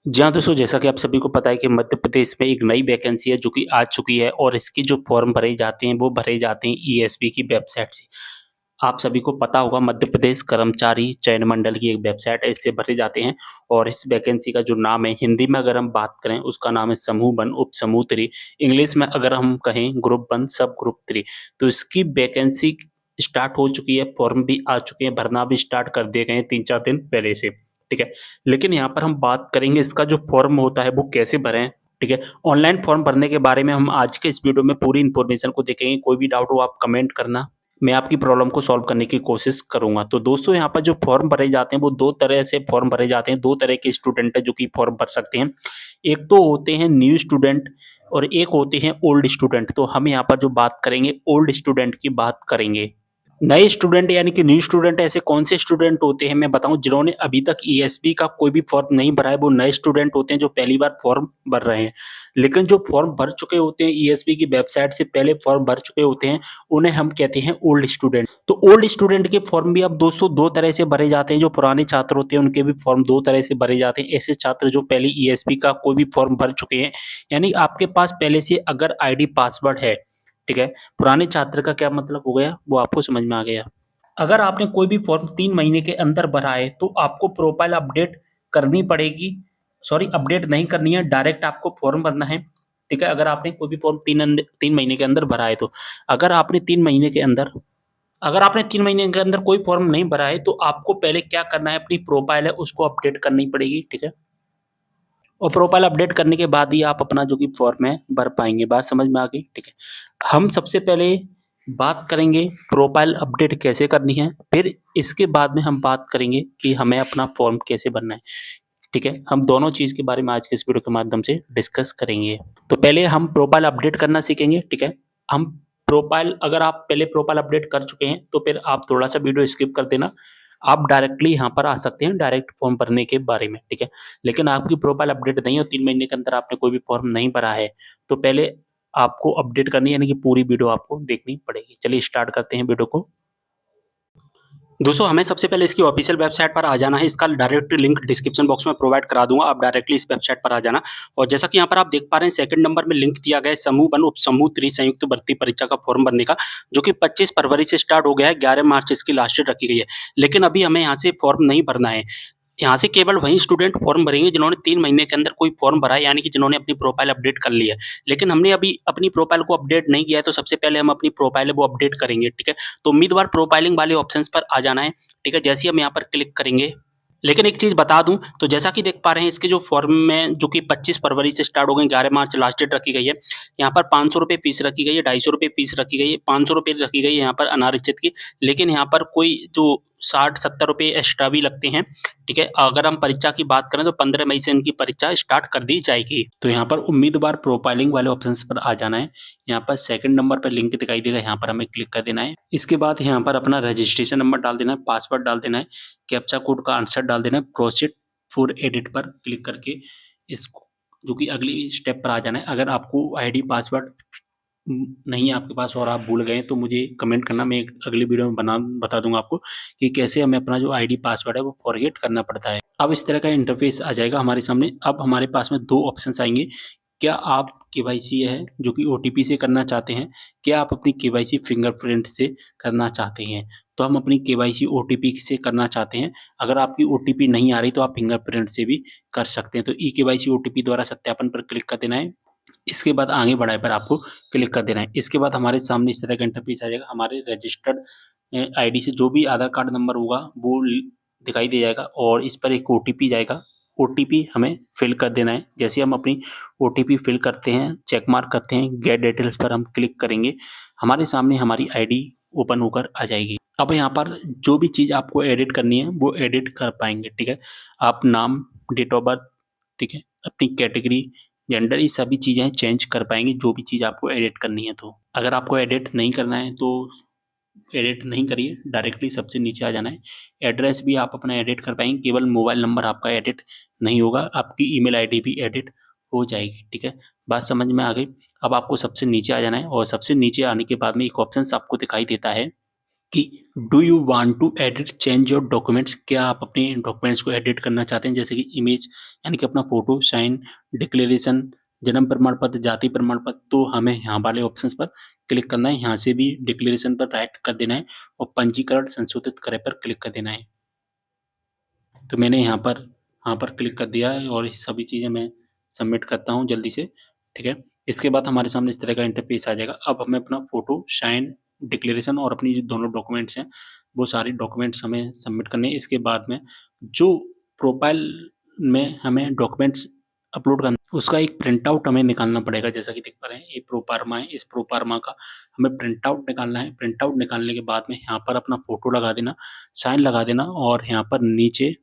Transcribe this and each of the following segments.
जी हाँ, दोस्तों जैसा कि आप सभी को पता है कि मध्य प्रदेश में एक नई वैकेंसी है जो कि आ चुकी है और इसके जो फॉर्म भरे जाते हैं वो भरे जाते हैं ईएसपी की वेबसाइट से। आप सभी को पता होगा मध्य प्रदेश कर्मचारी चयन मंडल की एक वेबसाइट है, इससे भरे जाते हैं और इस वैकेंसी का जो नाम है हिंदी में अगर हम बात करें उसका नाम है समूह 1 उप समूह 3। इंग्लिश में अगर हम कहें ग्रुप 1 सब ग्रुप 3। तो इसकी वैकेंसी स्टार्ट हो चुकी है, फॉर्म भी आ चुके हैं, भरना भी स्टार्ट कर दिए गए हैं 3-4 दिन पहले से। ठीक है। लेकिन यहाँ पर हम बात करेंगे इसका जो फॉर्म होता है वो कैसे भरें। ठीक है। ऑनलाइन फॉर्म भरने के बारे में हम आज के इस वीडियो में पूरी इन्फॉर्मेशन को देखेंगे। कोई भी डाउट हो आप कमेंट करना, मैं आपकी प्रॉब्लम को सॉल्व करने की कोशिश करूंगा। तो दोस्तों यहाँ पर जो फॉर्म भरे जाते हैं वो दो तरह से फॉर्म भरे जाते हैं, दो तरह के स्टूडेंट है जो कि फॉर्म भर सकते हैं। एक तो होते हैं न्यू स्टूडेंट और एक होते हैं ओल्ड स्टूडेंट। तो हम यहाँ पर जो बात करेंगे ओल्ड स्टूडेंट की बात करेंगे। नए स्टूडेंट यानी कि न्यू स्टूडेंट ऐसे कौन से स्टूडेंट होते हैं मैं बताऊं, जिन्होंने अभी तक ईएसपी का कोई भी फॉर्म नहीं भरा है वो नए स्टूडेंट होते हैं जो पहली बार फॉर्म भर रहे हैं। लेकिन जो फॉर्म भर चुके होते हैं ईएसपी की वेबसाइट से पहले फॉर्म भर चुके होते हैं उन्हें हम कहते हैं ओल्ड स्टूडेंट। तो ओल्ड स्टूडेंट के फॉर्म भी अब दोस्तों दो तरह से भरे जाते हैं। जो पुराने छात्र होते हैं उनके भी फॉर्म दो तरह से भरे जाते हैं। ऐसे छात्र जो पहले ईएसपी का कोई भी फॉर्म भर चुके हैं, यानी आपके पास पहले से अगर आईडी पासवर्ड है। ठीक है। पुराने छात्र का क्या मतलब हो गया वो आपको समझ में आ गया। अगर आपने कोई भी फॉर्म 3 महीने के अंदर भरा है तो आपको प्रोफाइल अपडेट करनी पड़ेगी। सॉरी, अपडेट नहीं करनी है, डायरेक्ट आपको फॉर्म भरना है। ठीक है। अगर आपने कोई भी फॉर्म 3 महीने के अंदर भरा है तो अगर आपने 3 महीने के अंदर अगर आपने 3 महीने के अंदर कोई फॉर्म नहीं भरा है तो आपको पहले क्या करना है, अपनी प्रोफाइल है उसको अपडेट करनी पड़ेगी। ठीक है। और प्रोफाइल अपडेट करने के बाद ही आप अपना जो कि फॉर्म है भर पाएंगे। बात समझ में आ गई। ठीक है। हम सबसे पहले बात करेंगे प्रोफाइल अपडेट कैसे करनी है, फिर इसके बाद में हम बात करेंगे कि हमें अपना फॉर्म कैसे भरना है। ठीक है। हम दोनों चीज के बारे में आज के इस वीडियो के माध्यम से डिस्कस करेंगे। तो पहले हम प्रोफाइल अपडेट करना सीखेंगे। ठीक है। हम प्रोफाइल अगर आप पहले प्रोफाइल अपडेट कर चुके हैं तो फिर आप थोड़ा सा वीडियो स्किप कर देना। आप डायरेक्टली यहाँ पर आ सकते हैं डायरेक्ट फॉर्म भरने के बारे में। ठीक है। लेकिन आपकी प्रोफाइल अपडेट नहीं हो, 3 महीने के अंदर आपने कोई भी फॉर्म नहीं भरा है तो पहले आपको अपडेट करनी है, यानी कि पूरी वीडियो आपको देखनी पड़ेगी। चलिए स्टार्ट करते हैं वीडियो को। दोस्तों हमें सबसे पहले इसकी ऑफिशियल वेबसाइट पर आ जाना है। इसका डायरेक्ट लिंक डिस्क्रिप्शन बॉक्स में प्रोवाइड करा दूंगा, आप डायरेक्टली इस वेबसाइट पर आ जाना। और जैसा कि यहाँ पर आप देख पा रहे हैं सेकंड नंबर में लिंक दिया गया है समूह 1 उप समूह 3 संयुक्त भर्ती परीक्षा का फॉर्म भरने का, जो कि 25 फरवरी से स्टार्ट हो गया है, 11 मार्च इसकी लास्ट डेट रखी गई है। लेकिन अभी हमें यहाँ से फॉर्म नहीं भरना है। यहाँ से केवल वही स्टूडेंट फॉर्म भरेंगे जिन्होंने 3 महीने के अंदर कोई फॉर्म भरा है, यानी कि जिन्होंने अपनी प्रोफाइल अपडेट कर ली है। लेकिन हमने अभी अपनी प्रोफाइल को अपडेट नहीं किया है तो सबसे पहले हम अपनी प्रोफाइल है वो अपडेट करेंगे। ठीक है। तो उम्मीदवार प्रोफाइलिंग वाले ऑप्शंस पर आ जाना है। ठीक है। जैसे ही हम यहाँ पर क्लिक करेंगे, लेकिन एक चीज़ बता दूं, तो जैसा कि देख पा रहे हैं इसके जो फॉर्म में जो कि 25 फरवरी से स्टार्ट हो गए, 11 मार्च लास्ट डेट रखी गई है। यहाँ पर 500 रुपये फीस रखी गई है, 250 रुपये फीस रखी गई है, 500 रुपये रखी गई है यहाँ पर अनारक्षित की। लेकिन यहाँ पर कोई जो 60-70 रुपये एक्स्ट्रा भी लगते हैं। ठीक है। अगर हम परीक्षा की बात करें तो 15 मई से इनकी परीक्षा स्टार्ट कर दी जाएगी। तो यहाँ पर उम्मीदवार प्रोफाइलिंग वाले ऑप्शन पर आ जाना है। यहाँ पर सेकंड नंबर पर लिंक दिखाई देगा, यहाँ पर हमें क्लिक कर देना है। इसके बाद यहाँ पर अपना रजिस्ट्रेशन नंबर डाल देना है, पासवर्ड डाल देना है, कैप्चा कोड का आंसर डाल देना है, प्रोसीड फॉर एडिट पर क्लिक करके इसको जो कि अगली स्टेप पर आ जाना है। अगर आपको आईडी पासवर्ड नहीं है आपके पास और आप भूल गए तो मुझे कमेंट करना, मैं एक अगली वीडियो में बता दूंगा आपको कि कैसे हमें अपना जो आईडी पासवर्ड है वो फॉरगेट करना पड़ता है। अब इस तरह का इंटरफेस आ जाएगा हमारे सामने। अब हमारे पास में दो ऑप्शंस आएंगे। क्या आप केवाईसी है जो कि ओटीपी से करना चाहते हैं, क्या आप अपनी केवाईसी फिंगरप्रिंट से करना चाहते हैं। तो हम अपनी केवाईसी ओटीपी से करना चाहते हैं। अगर आपकी ओटीपी नहीं आ रही तो आप फिंगरप्रिंट से भी कर सकते हैं। तो ई केवाईसी ओटीपी द्वारा सत्यापन पर क्लिक कर देना है। इसके बाद आगे बढ़ाए पर आपको क्लिक कर देना है। इसके बाद हमारे सामने इस तरह का इंटरफेस आ जाएगा। हमारे रजिस्टर्ड आईडी से जो भी आधार कार्ड नंबर होगा वो दिखाई दे जाएगा और इस पर एक ओटीपी जाएगा। ओटीपी हमें फिल कर देना है। जैसे हम अपनी ओटीपी फिल करते हैं, चेक मार्क करते हैं, गेट डिटेल्स पर हम क्लिक करेंगे, हमारे सामने हमारी आईडी ओपन होकर आ जाएगी। अब यहाँ पर जो भी चीज़ आपको एडिट करनी है वो एडिट कर पाएंगे। ठीक है। आप नाम, डेट ऑफ बर्थ, ठीक है, अपनी कैटेगरी, जेंडर, ये सभी चीज़ें चेंज कर पाएंगे जो भी चीज़ आपको एडिट करनी है। तो अगर आपको एडिट नहीं करना है तो एडिट नहीं करिए, डायरेक्टली सबसे नीचे आ जाना है। एड्रेस भी आप अपना एडिट कर पाएंगे, केवल मोबाइल नंबर आपका एडिट नहीं होगा, आपकी ईमेल आईडी भी एडिट हो जाएगी। ठीक है। बात समझ में आ गई। अब आपको सबसे नीचे आ जाना है और सबसे नीचे आने के बाद में एक ऑप्शन आपको दिखाई देता है कि do you want to edit change your documents, क्या आप अपने डॉक्यूमेंट्स को एडिट करना चाहते हैं, जैसे कि इमेज यानी कि अपना फोटो, साइन, डिक्लेरेशन, जन्म प्रमाण पत्र, जाति प्रमाण पत्र। तो हमें यहाँ वाले ऑप्शंस पर क्लिक करना है, यहाँ से भी डिक्लेरेशन पर राइट कर देना है और पंजीकरण संशोधित करे पर क्लिक कर देना है। तो मैंने यहाँ पर क्लिक कर दिया है और सभी चीज़ें मैं सबमिट करता हूँ जल्दी से, ठीक है। इसके बाद हमारे सामने इस तरह का इंटरफेस आ जाएगा। अब हमें अपना फोटो, साइन, डिक्लेरेशन और अपनी जो दोनों डॉक्यूमेंट्स हैं वो सारे डॉक्यूमेंट्स हमें सबमिट करने हैं। इसके बाद में जो प्रोफाइल में हमें डॉक्यूमेंट्स अपलोड करना उसका एक प्रिंट आउट हमें निकालना पड़ेगा। जैसा कि देख पा रहे हैं ये प्रोफार्मा है, इस प्रोफार्मा का हमें प्रिंट आउट निकालना है। प्रिंट आउट निकालने के बाद में यहाँ पर अपना फोटो लगा देना, साइन लगा देना और यहाँ पर नीचे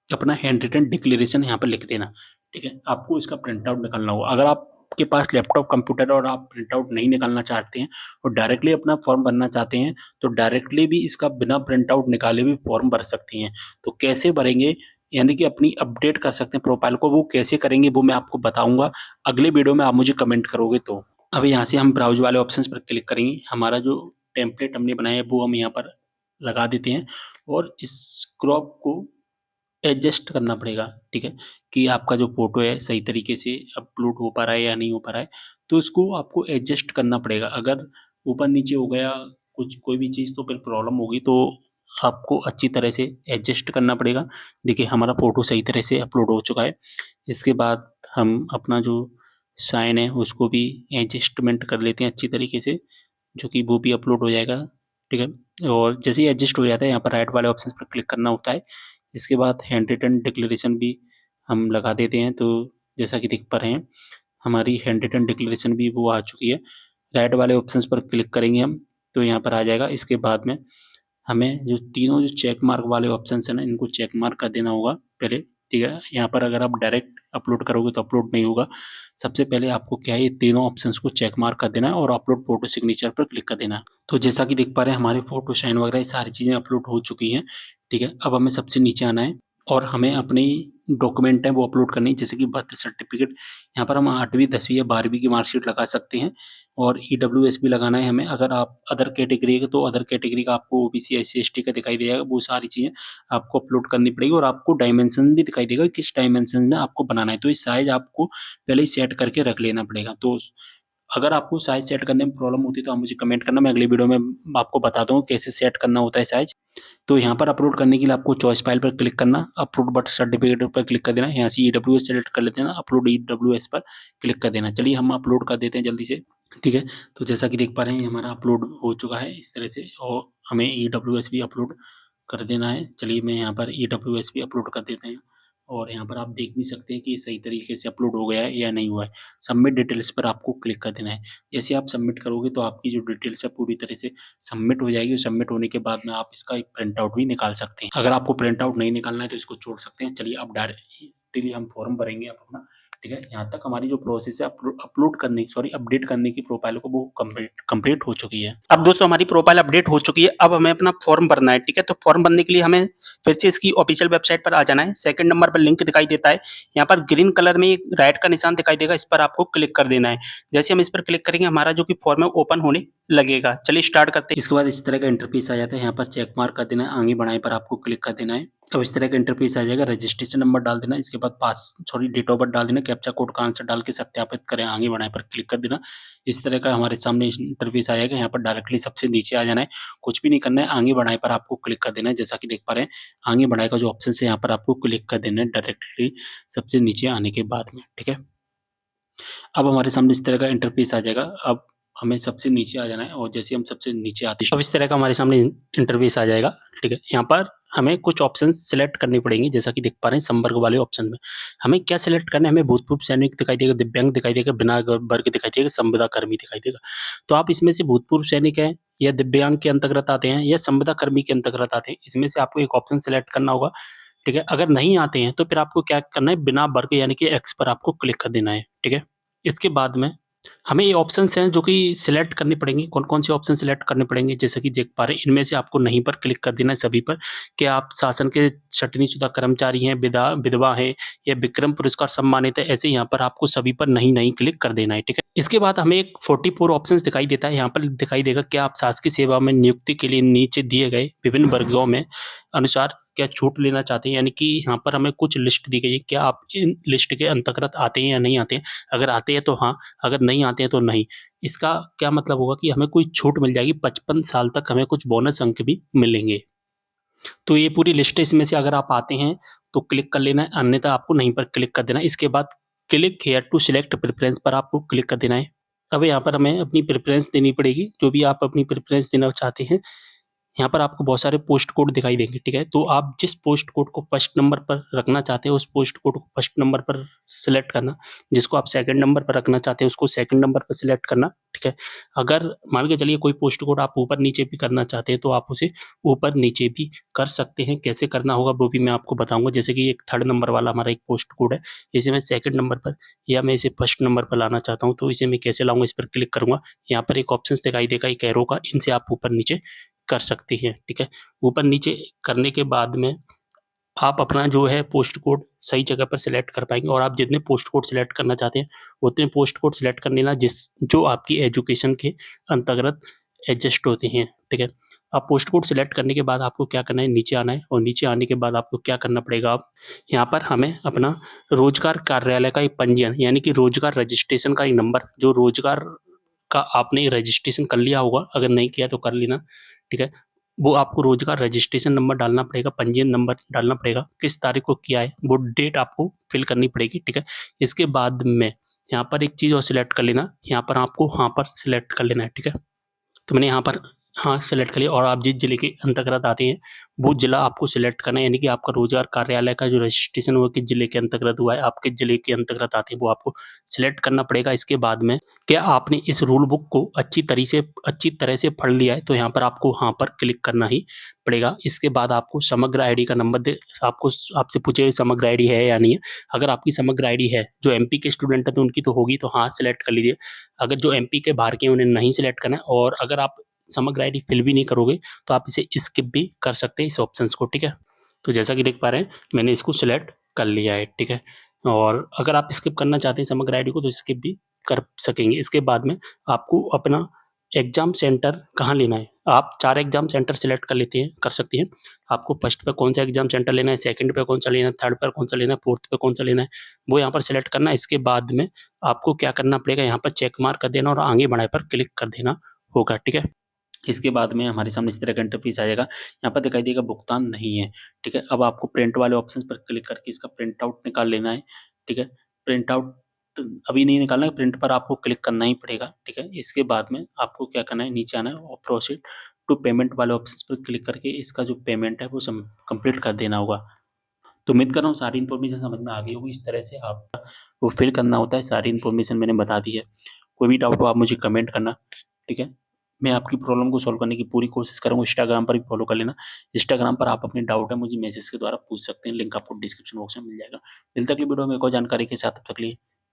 अपना हैंड रिटन डिक्लेरेशन यहाँ पर लिख देना, ठीक है। आपको इसका प्रिंट आउट निकालना होगा। अगर आपके पास लैपटॉप, कंप्यूटर और आप प्रिंट आउट नहीं निकालना चाहते हैं और डायरेक्टली अपना फॉर्म भरना चाहते हैं तो डायरेक्टली भी इसका बिना प्रिंट आउट निकाले भी फॉर्म भर सकती हैं। तो कैसे भरेंगे यानी कि अपनी अपडेट कर सकते हैं प्रोफाइल को, वो कैसे करेंगे वो मैं आपको बताऊंगा अगले वीडियो में, आप मुझे कमेंट करोगे तो। अब यहाँ से हम ब्राउज वाले ऑप्शंस पर क्लिक करेंगे। हमारा जो टेम्पलेट हमने बनाया है वो हम यहाँ पर लगा देते हैं और इस क्रॉप को एडजस्ट करना पड़ेगा, ठीक है, कि आपका जो फ़ोटो है सही तरीके से अपलोड हो पा रहा है या नहीं हो पा रहा है। तो इसको आपको एडजस्ट करना पड़ेगा। अगर ऊपर-नीचे हो गया कुछ कोई भी चीज़ तो फिर प्रॉब्लम होगी, तो आपको अच्छी तरह से एडजस्ट करना पड़ेगा। देखिए हमारा फ़ोटो सही तरह से अपलोड हो चुका है। इसके बाद हम अपना जो साइन है उसको भी एडजस्टमेंट कर लेते हैं अच्छी तरीके से, जो कि वो भी अपलोड हो जाएगा, ठीक है। और जैसे ही एडजस्ट हो जाता है यहाँ पर राइट वाले ऑप्शन पर क्लिक करना होता है। इसके बाद हैंड रिटन डिक्लेरेशन भी हम लगा देते हैं। तो जैसा कि देख पा रहे हैं हमारी हैंड रिटन डिक्लेरेशन भी वो आ चुकी है। राइट वाले ऑप्शंस पर क्लिक करेंगे हम तो यहाँ पर आ जाएगा। इसके बाद में हमें जो तीनों जो चेक मार्क वाले ऑप्शन है ना, इनको चेक मार्क कर देना होगा पहले, ठीक है। यहाँ पर अगर आप डायरेक्ट अपलोड करोगे तो अपलोड नहीं होगा। सबसे पहले आपको क्या है, ये तीनों ऑप्शंस को चेक मार्क कर देना है और अपलोड फोटो सिग्नेचर पर क्लिक कर देना है। तो जैसा कि देख पा रहे हैं हमारे फोटो, साइन वगैरह ये सारी चीज़ें अपलोड हो चुकी हैं, ठीक है। अब हमें सबसे नीचे आना है और हमें अपनी डॉक्यूमेंट है वो अपलोड करनी है, जैसे कि बर्थ सर्टिफिकेट। यहाँ पर हम 8वीं 10वीं या 12वीं की मार्कशीट लगा सकते हैं और ईडब्ल्यूएस भी लगाना है हमें। अगर आप अदर कैटेगरी के तो अदर कैटेगरी का आपको ओबीसी, एससी, एसटी का दिखाई देगा। वो सारी चीज़ें आपको अपलोड करनी पड़ेगी और आपको डायमेंशन भी दिखाई देगा किस डायमेंशन में आपको बनाना है। तो ये साइज़ आपको पहले ही सेट करके रख लेना पड़ेगा। तो अगर आपको साइज़ सेट करने में प्रॉब्लम होती है तो आप मुझे कमेंट करना, मैं अगली वीडियो में आपको बता दूँगा कैसे सेट करना होता है साइज़। तो यहाँ पर अपलोड करने के लिए आपको चॉइस फाइल पर क्लिक करना, अपलोड बर्थ सर्टिफिकेट पर क्लिक कर देना, यहाँ से ईडब्ल्यूएस सेलेक्ट कर लेते हैं, अपलोड ईडब्ल्यूएस पर क्लिक कर देना। चलिए हम अपलोड कर देते हैं जल्दी से, ठीक है। तो जैसा कि देख पा रहे हैं हमारा अपलोड हो चुका है इस तरह से और हमें ईडब्ल्यूएस भी अपलोड कर देना है। चलिए मैं यहाँ पर ईडब्ल्यूएस भी अपलोड कर देते हैं और यहाँ पर आप देख भी सकते हैं कि ये सही तरीके से अपलोड हो गया है या नहीं हुआ है। सबमिट डिटेल्स पर आपको क्लिक कर देना है। जैसे आप सबमिट करोगे तो आपकी जो डिटेल्स है पूरी तरह से सबमिट हो जाएगी। सबमिट होने के बाद में आप इसका एक प्रिंट आउट भी निकाल सकते हैं। अगर आपको प्रिंट आउट नहीं निकालना है तो इसको छोड़ सकते हैं। चलिए अब डायरेक्टली हम फॉर्म भरेंगे अब अपना, ठीक है। यहाँ तक हमारी जो प्रोसेस है अपलोड करने की, सॉरी अपडेट करने की प्रोफाइल को, वो कंप्लीट हो चुकी है। अब दोस्तों हमारी प्रोफाइल अपडेट हो चुकी है। अब हमें अपना फॉर्म भरना है, ठीक है। तो फॉर्म भरने के लिए हमें फिर से इसकी ऑफिशियल वेबसाइट पर आ जाना है। सेकंड नंबर पर लिंक दिखाई देता है, यहाँ पर ग्रीन कलर में एक राइट का निशान दिखाई देगा, इस पर आपको क्लिक कर देना है। जैसे हम इस पर क्लिक करेंगे हमारा जो कि फॉर्म है ओपन होने लगेगा। चलिए स्टार्ट करते हैं। इसके बाद इस तरह का इंटरफेस आ जाता है, यहाँ पर चेक मार्क कर देना है, आगे बढ़ाएं पर आपको क्लिक कर देना है। अब इस तरह का इंटरफेस आ जाएगा, रजिस्ट्रेशन नंबर डाल देना, इसके बाद डेट ऑफ बर्थ डाल देना, कैप्चा कोड का आंसर डाल के सत्यापित करें, आगे बढ़ाएं पर क्लिक कर देना। इस तरह का हमारे सामने इंटरफेस आ जाएगा। यहाँ पर डायरेक्टली सबसे नीचे आ जाना है, कुछ भी नहीं करना है, आगे बढ़ाएं पर आपको क्लिक कर देना है। जैसा कि देख पा रहे हैं आगे बढ़ाए का जो ऑप्शन है यहाँ पर आपको क्लिक कर देना है डायरेक्टली सबसे नीचे आने के बाद में, ठीक है। अब हमारे सामने इस तरह का इंटरफेस आ जाएगा। अब हमें सबसे नीचे आ जाना है और जैसे हम सबसे नीचे आते हैं अब इस तरह का हमारे सामने इंटरफेस आ जाएगा, ठीक है। यहाँ पर हमें कुछ ऑप्शन सिलेक्ट करनी पड़ेंगी, जैसा कि देख पा रहे हैं संपर्क वाले ऑप्शन में हमें क्या सिलेक्ट करना है। हमें भूतपूर्व सैनिक दिखाई देगा, दिव्यांग दिखाई देगा, बिना वर्ग दिखाई देगा, संविदा कर्मी दिखाई देगा। तो आप इसमें से भूतपूर्व सैनिक है या दिव्यांग के अंतर्गत आते हैं या संविदा कर्मी के अंतर्गत आते हैं, इसमें से आपको एक ऑप्शन सिलेक्ट करना होगा, ठीक है। अगर नहीं आते हैं तो फिर आपको क्या करना है, बिना वर्ग यानी कि एक्स पर आपको क्लिक कर देना है, ठीक है। इसके बाद में हमें ये ऑप्शंस हैं जो कि सिलेक्ट करने पड़ेंगे। कौन-कौन से ऑप्शन सिलेक्ट करने पड़ेंगे? जैसे कि देख पा रहे हैं, इनमें से आपको नहीं पर क्लिक कर देना है सभी पर। कि आप शासन के छँटनीशुदा कर्मचारी हैं, विधवा हैं या विक्रम पुरस्कार सम्मानित है, ऐसे यहाँ पर आपको सभी पर नहीं क्लिक कर देना है, ठीक है? इसके बाद हमें एक 44 ऑप्शंस दिखाई देता है। यहाँ पर दिखाई देगा क्या आप शासकीय सेवा में नियुक्ति के लिए नीचे दिए गए विभिन्न वर्गों में अनुसार क्या छूट लेना चाहते हैं? यानी कि यहाँ पर हमें कुछ लिस्ट दी गई है। क्या आप इन लिस्ट के अंतर्गत आते हैं या नहीं आते हैं? अगर आते हैं तो हाँ, अगर नहीं आते हैं तो नहीं। इसका क्या मतलब होगा कि हमें कोई छूट मिल जाएगी, 55 साल तक हमें कुछ बोनस अंक भी मिलेंगे। तो ये पूरी लिस्ट है, इसमें से अगर आप आते हैं तो क्लिक कर लेना है, अन्यथा आपको नहीं पर क्लिक कर देना है। इसके बाद click here to select preference पर आपको क्लिक कर देना है। अब यहाँ पर हमें अपनी प्रेफ़रेंस देनी पड़ेगी, जो भी आप अपनी प्रेफ़रेंस देना चाहते हैं। यहाँ पर आपको बहुत सारे पोस्ट कोड दिखाई देंगे, ठीक है? तो आप जिस पोस्ट कोड को फर्स्ट नंबर पर रखना चाहते हैं, उस पोस्ट कोड को फर्स्ट नंबर पर सेलेक्ट करना। जिसको आप सेकंड नंबर पर रखना चाहते हैं, उसको सेकंड नंबर पर सेलेक्ट करना, ठीक है? अगर मान के चलिए कोई पोस्ट कोड आप ऊपर-नीचे भी करना चाहते हैं, तो आप उसे ऊपर-नीचे भी कर सकते हैं। कैसे करना होगा वो भी मैं आपको बताऊँगा। जैसे कि एक थर्ड नंबर वाला हमारा एक पोस्ट कोड है, इसे मैं सेकंड नंबर पर या मैं इसे फर्स्ट नंबर पर लाना चाहता हूँ, तो इसे मैं कैसे लाऊँगा, इस पर क्लिक करूँगा। यहाँ पर एक ऑप्शंस दिखाई देगा एक एरो का, इनसे आप ऊपर-नीचे कर सकते हैं, ठीक है? ऊपर-नीचे करने के बाद में आप अपना जो है पोस्ट कोड सही जगह पर सिलेक्ट कर पाएँगे और आप जितने पोस्ट कोड सिलेक्ट करना चाहते हैं, उतने पोस्ट कोड सिलेक्ट कर लेना जो आपकी एजुकेशन के अंतर्गत एडजस्ट होते हैं, ठीक है? अब पोस्ट कोड सिलेक्ट करने के बाद आपको क्या करना है, नीचे आना है और नीचे आने के बाद आपको क्या करना पड़ेगा अब, यहाँ पर हमें अपना रोज़गार कार्यालय का एक पंजीयन यानी कि रोज़गार रजिस्ट्रेशन का एक नंबर, जो रोज़गार का आपने रजिस्ट्रेशन कर लिया होगा, अगर नहीं किया तो कर लेना, ठीक है? वो आपको रोज़गार रजिस्ट्रेशन नंबर डालना पड़ेगा, पंजीयन नंबर डालना पड़ेगा, किस तारीख को किया है, वो डेट आपको फ़िल करनी पड़ेगी, ठीक है? इसके बाद में यहाँ पर एक चीज़ और सिलेक्ट कर लेना, यहाँ पर आपको हाँ पर सिलेक्ट कर लेना है, ठीक है? तो मैंने यहाँ पर हाँ सेलेक्ट कर लिया और आप जिस जिले के अंतर्गत आते हैं, वो जिला आपको सिलेक्ट करना है यानी कि आपका रोज़गार कार्यालय का जो रजिस्ट्रेशन वो किस जिले के अंतर्गत हुआ है, आप किस जिले के अंतर्गत आते हैं, वो आपको सिलेक्ट करना पड़ेगा। इसके बाद में क्या आपने इस रूल बुक को अच्छी तरह से पढ़ लिया है, तो यहाँ पर आपको हाँ पर क्लिक करना ही पड़ेगा। इसके बाद आपको समग्र आईडी का नंबर दे आपको आपसे पूछेगा समग्र आईडी है या नहीं है। अगर आपकी समग्र आईडी है, जो एमपी के स्टूडेंट हैं तो उनकी तो होगी, तो हाँ सेलेक्ट कर लीजिए। अगर जो एमपी के बाहर के हैं उन्हें नहीं सेलेक्ट करना है और अगर आप समग्र आईडी फिल भी नहीं करोगे, तो आप इसे स्किप भी कर सकते हैं इस ऑप्शंस को, ठीक है? तो जैसा कि देख पा रहे हैं, मैंने इसको सिलेक्ट कर लिया है, ठीक है? और अगर आप स्किप करना चाहते हैं समग्र आईडी को तो स्किप भी कर सकेंगे। इसके बाद में आपको अपना एग्ज़ाम सेंटर कहाँ लेना है, आप 4 एग्ज़ाम सेंटर सिलेक्ट कर सकती हैं। आपको फर्स्ट पे कौन-सा एग्ज़ाम सेंटर लेना है, सेकंड पे कौन-सा लेना है, थर्ड पर कौन-सा लेना है, फोर्थ पे कौन-सा लेना है, वो यहाँ पर सिलेक्ट करना है। इसके बाद में आपको क्या करना पड़ेगा, यहाँ पर चेक मार्क कर देना और आगे बढ़ाए पर क्लिक कर देना होगा, ठीक है? इसके बाद में हमारे सामने इस तरह का इंटरफ़ेस आ जाएगा। यहाँ पर दिखाई देगा भुगतान नहीं है, ठीक है? अब आपको प्रिंट वाले ऑप्शंस पर क्लिक करके इसका प्रिंट आउट निकाल लेना है, ठीक है? प्रिंट आउट अभी नहीं निकालना है, प्रिंट पर आपको क्लिक करना ही पड़ेगा, ठीक है? इसके बाद में आपको क्या करना है, नीचे आना है और प्रोसीड टू पेमेंट वाले ऑप्शंस पर क्लिक करके इसका जो पेमेंट है वो कंप्लीट कर देना होगा। तो उम्मीद कर रहा हूँ सारी इन्फॉर्मेशन समझ में आ गई होगी। इस तरह से आप वो फिल करना होता है, सारी इन्फॉर्मेशन मैंने बता दी है। कोई भी डाउट हो आप मुझे कमेंट करना, ठीक है? मैं आपकी प्रॉब्लम को सॉल्व करने की पूरी कोशिश करूँगा। इंस्टाग्राम पर भी फॉलो कर लेना। इंस्टाग्राम पर आप अपने डाउट है मुझे मैसेज के द्वारा पूछ सकते हैं, लिंक आपको डिस्क्रिप्शन बॉक्स में मिल जाएगा। मिलते हैं अगली वीडियो में एक और जानकारी के साथ, तब तक के लिए